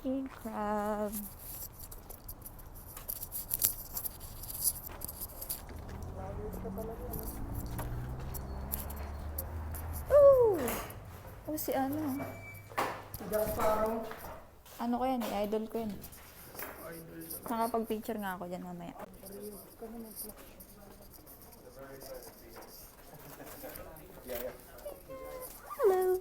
King crab. Ooh! Oh, si ano? Ano ko yan eh, idol ko yan. Nakapag-picture nga ako dyan mamaya. Hello!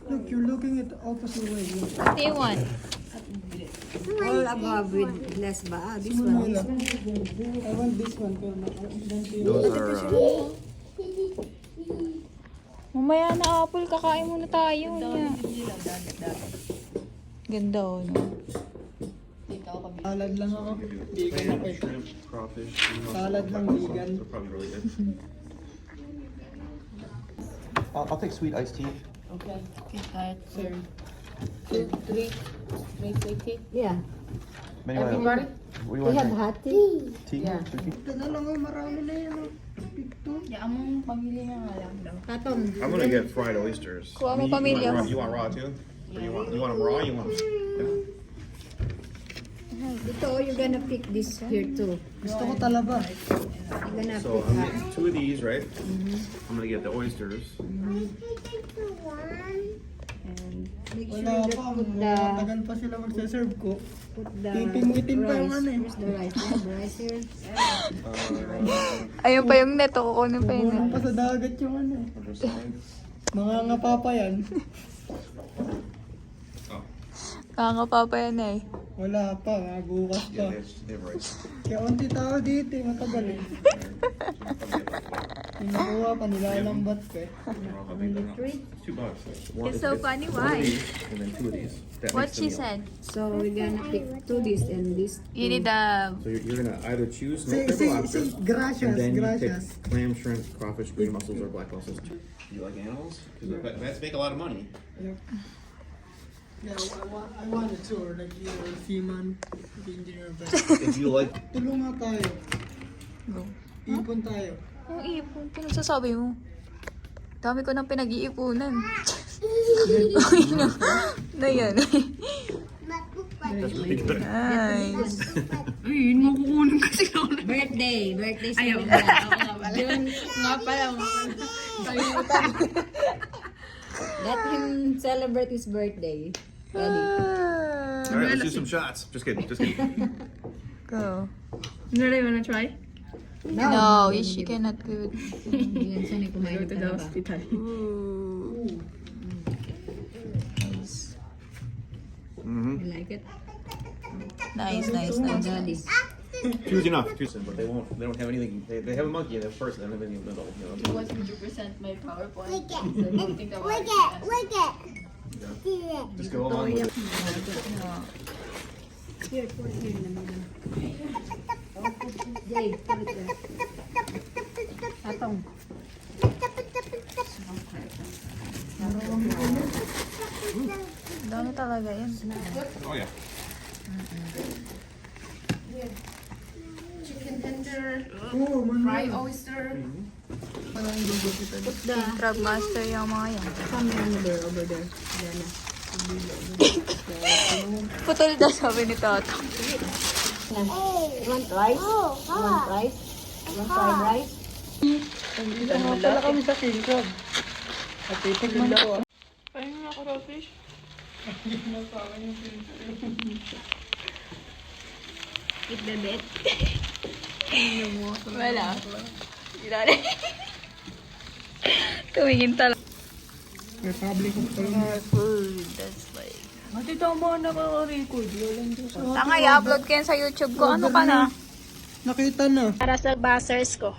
Look, you're looking at the opposite way. What do you want? All above with less ba? Ah, this Small one. lang. I want this one. Pero Those are Mamaya na apple, kakain muna tayo. Niya. Ganda oh. No? salad lang ako. Vegan ako eh. shrimp, crawfish. Salad lang, vegan. They're probably really good. I'll take sweet iced tea. Okay. Sir. 2, 3, 350. Yeah. Everybody? What do you We want have to drink? hot tea. Tea? Yeah. Sweet tea? Ito na lang oh, marami na yan oh. Big two. Katong. I'm gonna get fried oysters. Kuha mo You- pamilya mo. You want raw too? Or you want them raw? You want them? Ito, you're gonna pick this here too. Gusto ko talaba. You're gonna So pick I'm that. getting 2 of these, right? I'm gonna get the oysters. And make sure Wala that pa. put the, Tagal pa sila magsaserve ko. put the Pipingitin pa yung rice. ano eh. Where's the rice? Yeah, the rice here. Ayun pa yung net, kukunin pa yung net. Kukunin pa sa dagat yung ano eh. Other side. Mga ngapa pa yan. Oh, Kakapa pa yan eh. Wala pa, mga bukas pa. yeah, they have rice. Kaya unti tao dito eh, matagal eh. Pinakuha pa, nilalambat ka eh. It's $2. It's so funny, One why? of these, and then 2 of these. That What makes she the meal. said? So we're gonna pick two this and this. You need a... So you're gonna either choose Say, smoked say, lobster, say, gracias, and then you gracias. pick clam, shrimp, crawfish, green mussels, or black mussels. You like animals? Because vets make a lot of money. Yeah, I wanted to, or like you or seaman, engineer vet. If you like, Tulong nga tayo. Go. Ipon tayo. Yung ipon, pinagsasabi mo. Dami ko nang pinag-iipunan. Na yan. that's really good. Nice. Birthday celebration. June. Nga pala. Let him celebrate his birthday. Ready? All right, let's do some shots. Just kidding. Just kidding. Go. You really wanna try? No, she cannot do it. Yan siya ni kumain Go to ng the talaba. hospital. Ooh. Nice. Mm-hmm. You like it? Nice, nice, Oh, nice. daddy. Two's enough. Two's but they won't. They don't have anything. They have a monkey in the first, and then in the middle. You know. 100% my PowerPoint. Look at, So I don't think I want look at, look at. Just go along with it. Here, put it here naman. Jay, put it there. Atong. Dami talaga yan. Oh yeah. chicken tender, Oo, fried oyster. Put the Crab master yung mga yan. some there, over there. There na. Putol daw sabi ni Toto. You want rice? Oh, You want rice? You want fried rice? Dito nga pala kami sa king crab. At titigman ko. Ayun nga ako, Rofish. Eat the bit. Wala. Ilari. Tumingin talaga. Republic of Korea. Food, that's like... Ate, tama na ka record. Walang Diyos. Tanga, i-upload ko yan sa YouTube ko. Ano ka na? Nakita na. Para sa buzzers ko.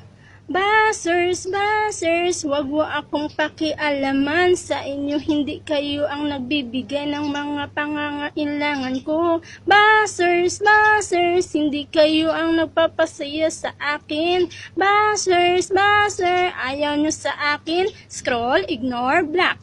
Buzzers, buzzers, wag mo akong pakialaman sa inyo, hindi kayo ang nagbibigay ng mga pangangailangan ko. Buzzers, buzzers, hindi kayo ang nagpapasaya sa akin. Buzzers, buzzer, ayaw nyo sa akin, scroll, ignore, block.